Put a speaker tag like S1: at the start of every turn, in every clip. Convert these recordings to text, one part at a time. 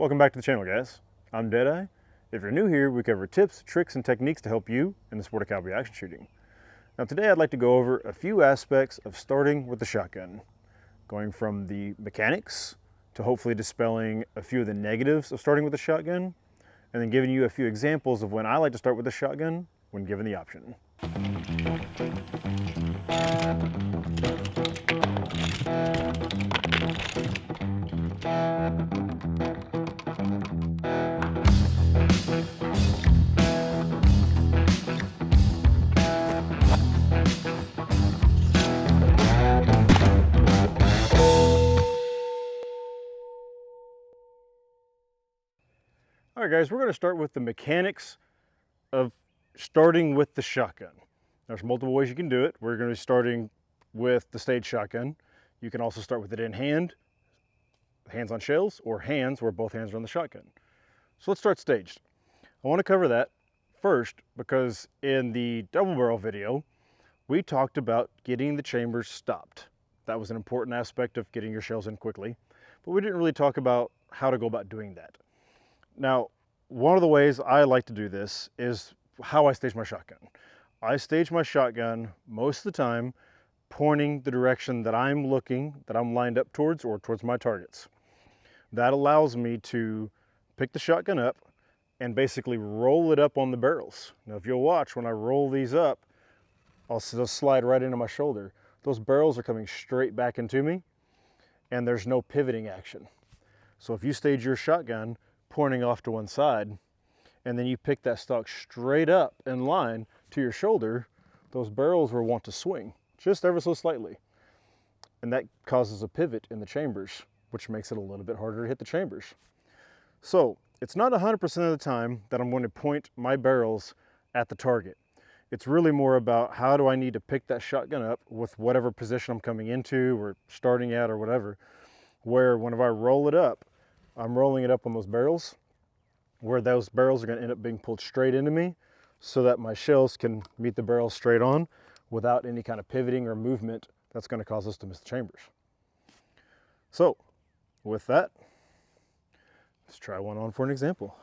S1: Welcome back to the channel, guys. I'm Deadeye. If you're new here, we cover tips, tricks, and techniques to help you in the sport of cowboy action shooting. Now today I'd like to go over a few aspects of starting with the shotgun, going from the mechanics to hopefully dispelling a few of the negatives of starting with the shotgun, and then giving you a few examples of when I like to start with the shotgun when given the option. All right, guys, we're going to start with the mechanics of starting with the shotgun. There's multiple ways you can do it. We're going to be starting with the stage shotgun. You can also start with it in hand, hands on shells, or hands where both hands are on the shotgun. So let's start staged. I want to cover that first because in the double barrel video, we talked about getting the chambers stopped. That was an important aspect of getting your shells in quickly, but we didn't really talk about how to go about doing that. Now, one of the ways I like to do this is how I stage my shotgun. I stage my shotgun most of the time pointing the direction that I'm looking, that I'm lined up towards, or towards my targets. That allows me to pick the shotgun up and basically roll it up on the barrels. Now, if you'll watch, when I roll these up, I'll just slide right into my shoulder. Those barrels are coming straight back into me, and there's no pivoting action. So if you stage your shotgun pointing off to one side, and then you pick that stock straight up in line to your shoulder, those barrels will want to swing just ever so slightly. And that causes a pivot in the chambers, which makes it a little bit harder to hit the chambers. So it's not 100% of the time that I'm going to point my barrels at the target. It's really more about how do I need to pick that shotgun up with whatever position I'm coming into or starting at or whatever, where whenever I roll it up, I'm rolling it up on those barrels, where those barrels are going to end up being pulled straight into me so that my shells can meet the barrels straight on without any kind of pivoting or movement that's going to cause us to miss the chambers. So with that, let's try one on for an example.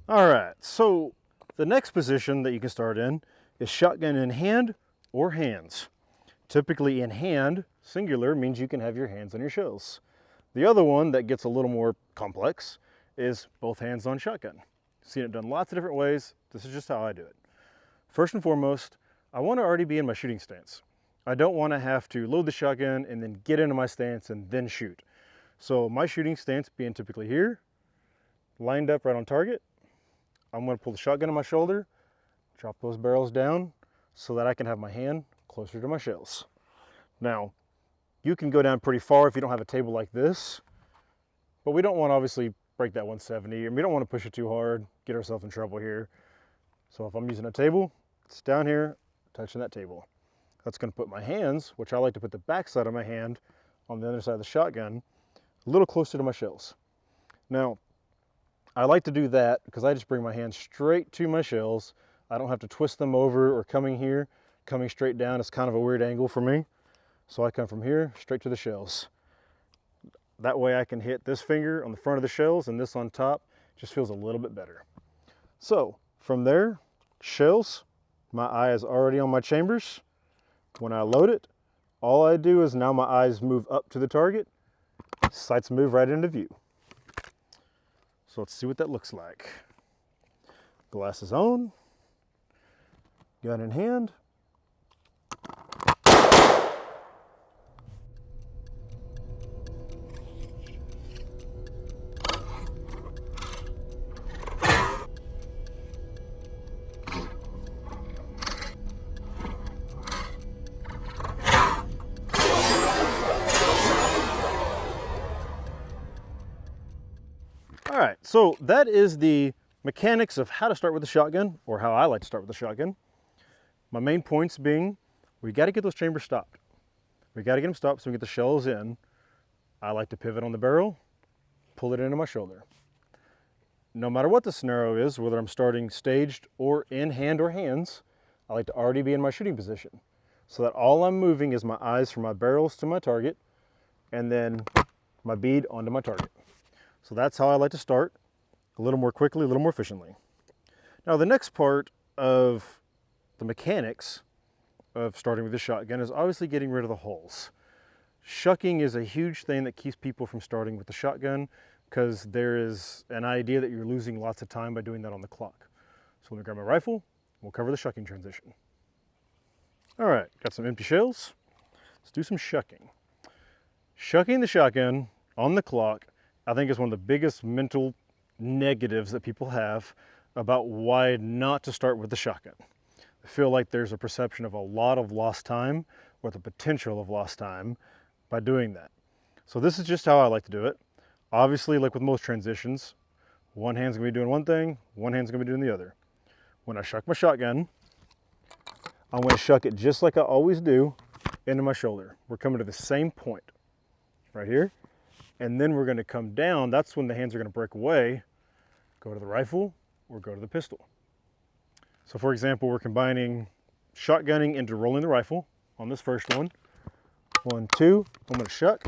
S1: All right, so the next position that you can start in is shotgun in hand or hands. Typically in hand, singular, means you can have your hands on your shells. The other one that gets a little more complex is both hands on shotgun. Seen it done lots of different ways. This is just how I do it. First and foremost, I want to already be in my shooting stance. I don't want to have to load the shotgun and then get into my stance and then shoot. So my shooting stance being typically here, lined up right on target, I'm going to pull the shotgun on my shoulder, drop those barrels down so that I can have my hand closer to my shells. Now, you can go down pretty far if you don't have a table like this, but we don't want to obviously break that 170, and we don't want to push it too hard, get ourselves in trouble here. So if I'm using a table, it's down here, touching that table. That's going to put my hands, which I like to put the back side of my hand on the other side of the shotgun, a little closer to my shells. Now, I like to do that because I just bring my hands straight to my shells. I don't have to twist them over or coming here, coming straight down. It's kind of a weird angle for me. So I come from here straight to the shells. That way I can hit this finger on the front of the shells and this on top. Just feels a little bit better. So from there, shells, my eye is already on my chambers. When I load it, all I do is now my eyes move up to the target. Sights move right into view. So let's see what that looks like. Glasses on, gun in hand. All right, so that is the mechanics of how to start with the shotgun, or how I like to start with the shotgun. My main points being, we got to get those chambers stopped. We got to get them stopped so we get the shells in. I like to pivot on the barrel, pull it into my shoulder. No matter what the scenario is, whether I'm starting staged or in hand or hands, I like to already be in my shooting position, so that all I'm moving is my eyes from my barrels to my target, and then my bead onto my target. So that's how I like to start, a little more quickly, a little more efficiently. Now the next part of the mechanics of starting with the shotgun is obviously getting rid of the holes. Shucking is a huge thing that keeps people from starting with the shotgun, because there is an idea that you're losing lots of time by doing that on the clock. So let me grab my rifle, we'll cover the shucking transition. All right, got some empty shells. Let's do some shucking. Shucking the shotgun on the clock, I think, is one of the biggest mental negatives that people have about why not to start with the shotgun. I feel like there's a perception of a lot of lost time, or the potential of lost time, by doing that. So this is just how I like to do it. Obviously, like with most transitions, one hand's gonna be doing one thing, one hand's gonna be doing the other. When I shuck my shotgun, I'm gonna shuck it just like I always do into my shoulder. We're coming to the same point right here, and then we're gonna come down. That's when the hands are gonna break away, go to the rifle or go to the pistol. So for example, we're combining shotgunning into rolling the rifle on this first one. 1, 2, I'm gonna shuck.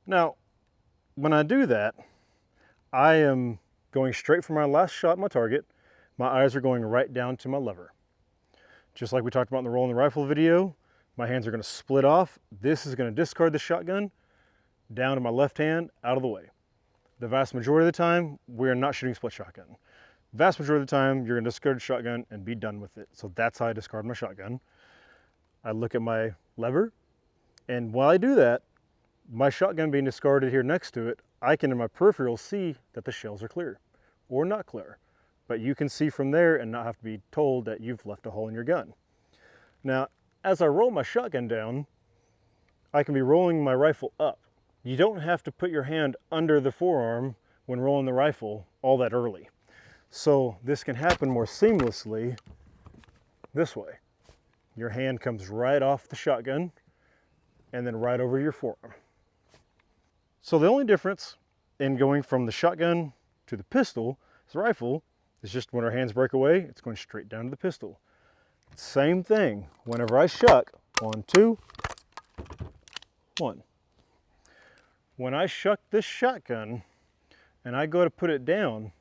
S1: Now, when I do that, I am going straight for my last shot, my target. My eyes are going right down to my lever. Just like we talked about in the rolling the rifle video, my hands are gonna split off. This is gonna discard the shotgun down to my left hand, out of the way. The vast majority of the time, we're not shooting split shotgun. Vast majority of the time, you're gonna discard the shotgun and be done with it. So that's how I discard my shotgun. I look at my lever, and while I do that, my shotgun being discarded here next to it, I can in my peripheral see that the shells are clear or not clear. But you can see from there and not have to be told that you've left a hole in your gun. Now, as I roll my shotgun down, I can be rolling my rifle up. You don't have to put your hand under the forearm when rolling the rifle all that early. So this can happen more seamlessly this way. Your hand comes right off the shotgun and then right over your forearm. So the only difference in going from the shotgun to the pistol, the rifle, is just when our hands break away, it's going straight down to the pistol. Same thing, whenever I shuck, 1, 2, 1. When I shuck this shotgun and I go to put it down,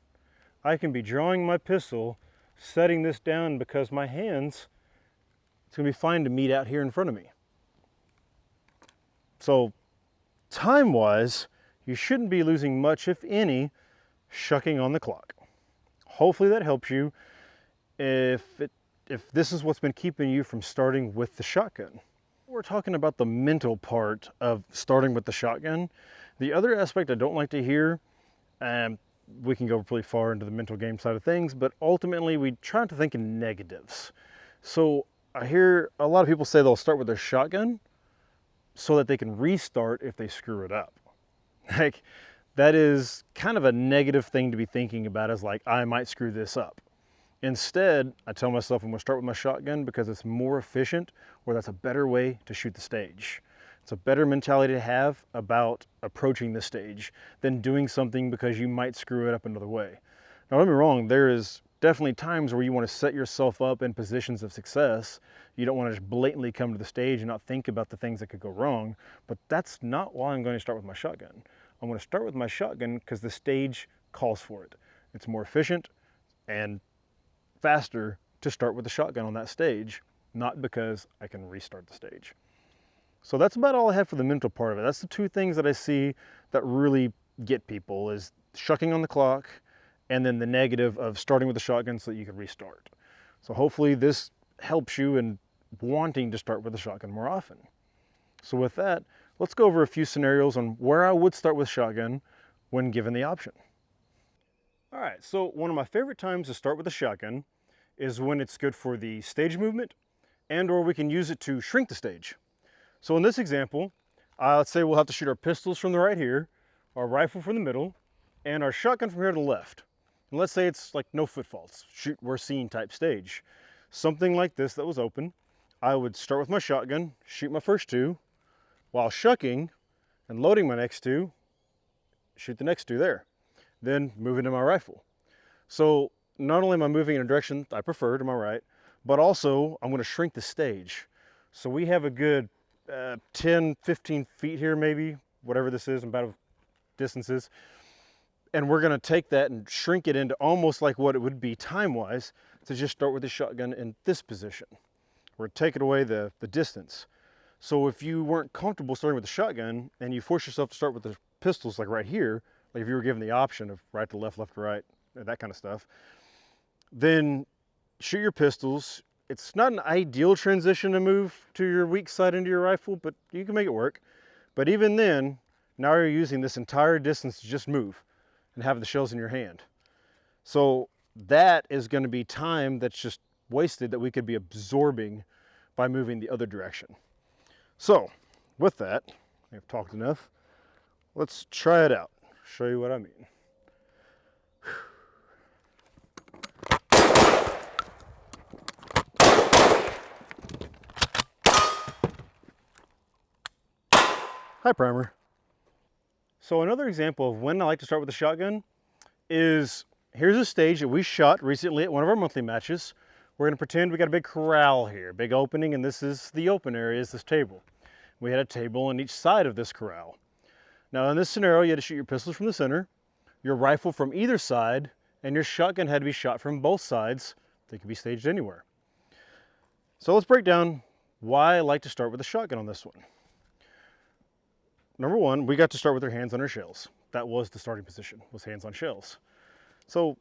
S1: I can be drawing my pistol, setting this down because my hands, it's gonna be fine to meet out here in front of me. So time-wise, you shouldn't be losing much, if any, shucking on the clock. Hopefully that helps you if this is what's been keeping you from starting with the shotgun. We're talking about the mental part of starting with the shotgun. The other aspect I don't like to hear, we can go pretty far into the mental game side of things, but ultimately we try to think in negatives. So I hear a lot of people say they'll start with their shotgun so that they can restart if they screw it up. Like, that is kind of a negative thing to be thinking about, as like, I might screw this up. Instead, I tell myself I'm gonna start with my shotgun because it's more efficient, or that's a better way to shoot the stage. It's a better mentality to have about approaching the stage than doing something because you might screw it up another way. Now, don't get me wrong, there is definitely times where you want to set yourself up in positions of success. You don't want to just blatantly come to the stage and not think about the things that could go wrong, but that's not why I'm going to start with my shotgun. I'm going to start with my shotgun because the stage calls for it. It's more efficient and faster to start with the shotgun on that stage, not because I can restart the stage. So that's about all I have for the mental part of it. That's the two things that I see that really get people, is shucking on the clock and then the negative of starting with the shotgun so that you can restart. So hopefully this helps you in wanting to start with the shotgun more often. So with that, let's go over a few scenarios on where I would start with shotgun when given the option. All right, so one of my favorite times to start with a shotgun is when it's good for the stage movement, and or we can use it to shrink the stage. So in this example, let's say we'll have to shoot our pistols from the right here, our rifle from the middle, and our shotgun from here to the left. And let's say it's like no footfalls, shoot where seen type stage. Something like this that was open, I would start with my shotgun, shoot my first two, while shucking and loading my next two, shoot the next two there. Then move into my rifle. So not only am I moving in a direction I prefer to my right, but also I'm going to shrink the stage. So we have a good 10, 15 feet here maybe, whatever this is, about distances. And we're going to take that and shrink it into almost like what it would be time-wise to just start with the shotgun in this position. We're taking away the distance. So if you weren't comfortable starting with the shotgun and you force yourself to start with the pistols like right here, like if you were given the option of right to left, left to right, that kind of stuff, then shoot your pistols. It's not an ideal transition to move to your weak side into your rifle, but you can make it work. But even then, now you're using this entire distance to just move and have the shells in your hand. So that is going to be time that's just wasted that we could be absorbing by moving the other direction. So with that, I've talked enough. Let's try it out. Show you what I mean. Hi, primer. So another example of when I like to start with a shotgun is, here's a stage that we shot recently at one of our monthly matches. We're gonna pretend we got a big corral here, big opening, and this is the open area, is this table. We had a table on each side of this corral. Now in this scenario, you had to shoot your pistols from the center, your rifle from either side, and your shotgun had to be shot from both sides. They could be staged anywhere. So let's break down why I like to start with a shotgun on this one. Number one, we got to start with our hands on our shells. That was the starting position, was hands on shells. So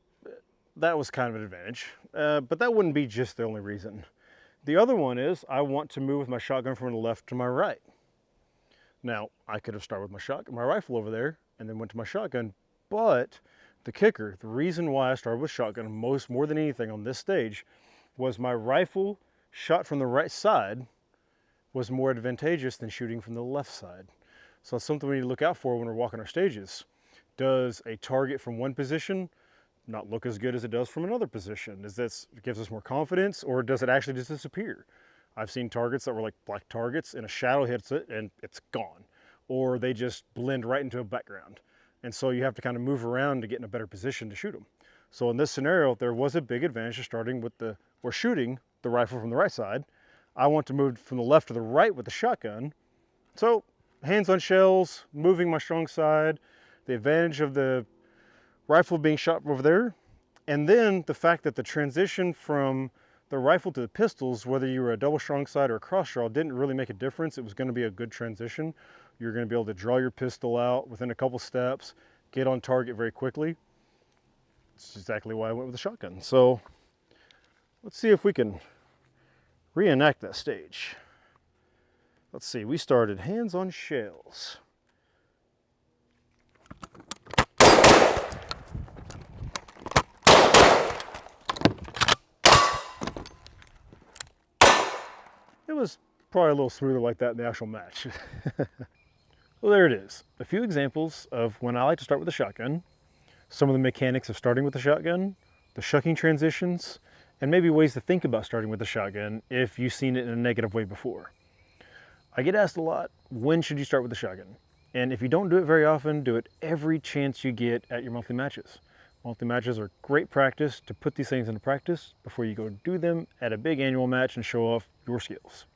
S1: that was kind of an advantage, but that wouldn't be just the only reason. The other one is I want to move with my shotgun from the left to my right. Now, I could have started with my rifle over there and then went to my shotgun, but the kicker, the reason why I started with shotgun more than anything on this stage was my rifle shot from the right side was more advantageous than shooting from the left side. So that's something we need to look out for when we're walking our stages. Does a target from one position not look as good as it does from another position? Gives us more confidence, or does it actually just disappear? I've seen targets that were like black targets and a shadow hits it and it's gone. Or they just blend right into a background. And so you have to kind of move around to get in a better position to shoot them. So in this scenario, there was a big advantage to starting with we're shooting the rifle from the right side. I want to move from the left to the right with the shotgun. So hands on shells, moving my strong side, the advantage of the rifle being shot from over there, and then the fact that the transition from the rifle to the pistols, whether you were a double strong side or a cross draw, didn't really make a difference. It was going to be a good transition. You're going to be able to draw your pistol out within a couple steps, get on target very quickly. It's exactly why I went with the shotgun. So let's see if we can reenact that stage. Let's see, we started hands on shells. It was probably a little smoother like that in the actual match. Well, there it is. A few examples of when I like to start with a shotgun, some of the mechanics of starting with a shotgun, the shucking transitions, and maybe ways to think about starting with a shotgun if you've seen it in a negative way before. I get asked a lot, when should you start with a shotgun? And if you don't do it very often, do it every chance you get at your monthly matches. Monthly matches are great practice to put these things into practice before you go do them at a big annual match and show off your skills.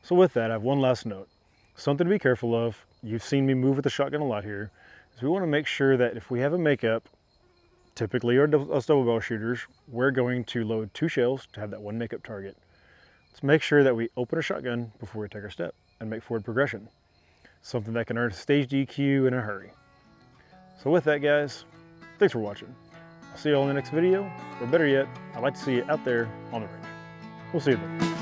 S1: So with that, I have one last note. Something to be careful of, you've seen me move with the shotgun a lot here, is we want to make sure that if we have a makeup, typically us double barrel shooters, we're going to load 2 shells to have that one makeup target. Let's make sure that we open a shotgun before we take our step and make forward progression. Something that can earn a stage DQ in a hurry. So with that, guys, thanks for watching. I'll see you all in the next video, or better yet, I'd like to see you out there on the range. We'll see you then.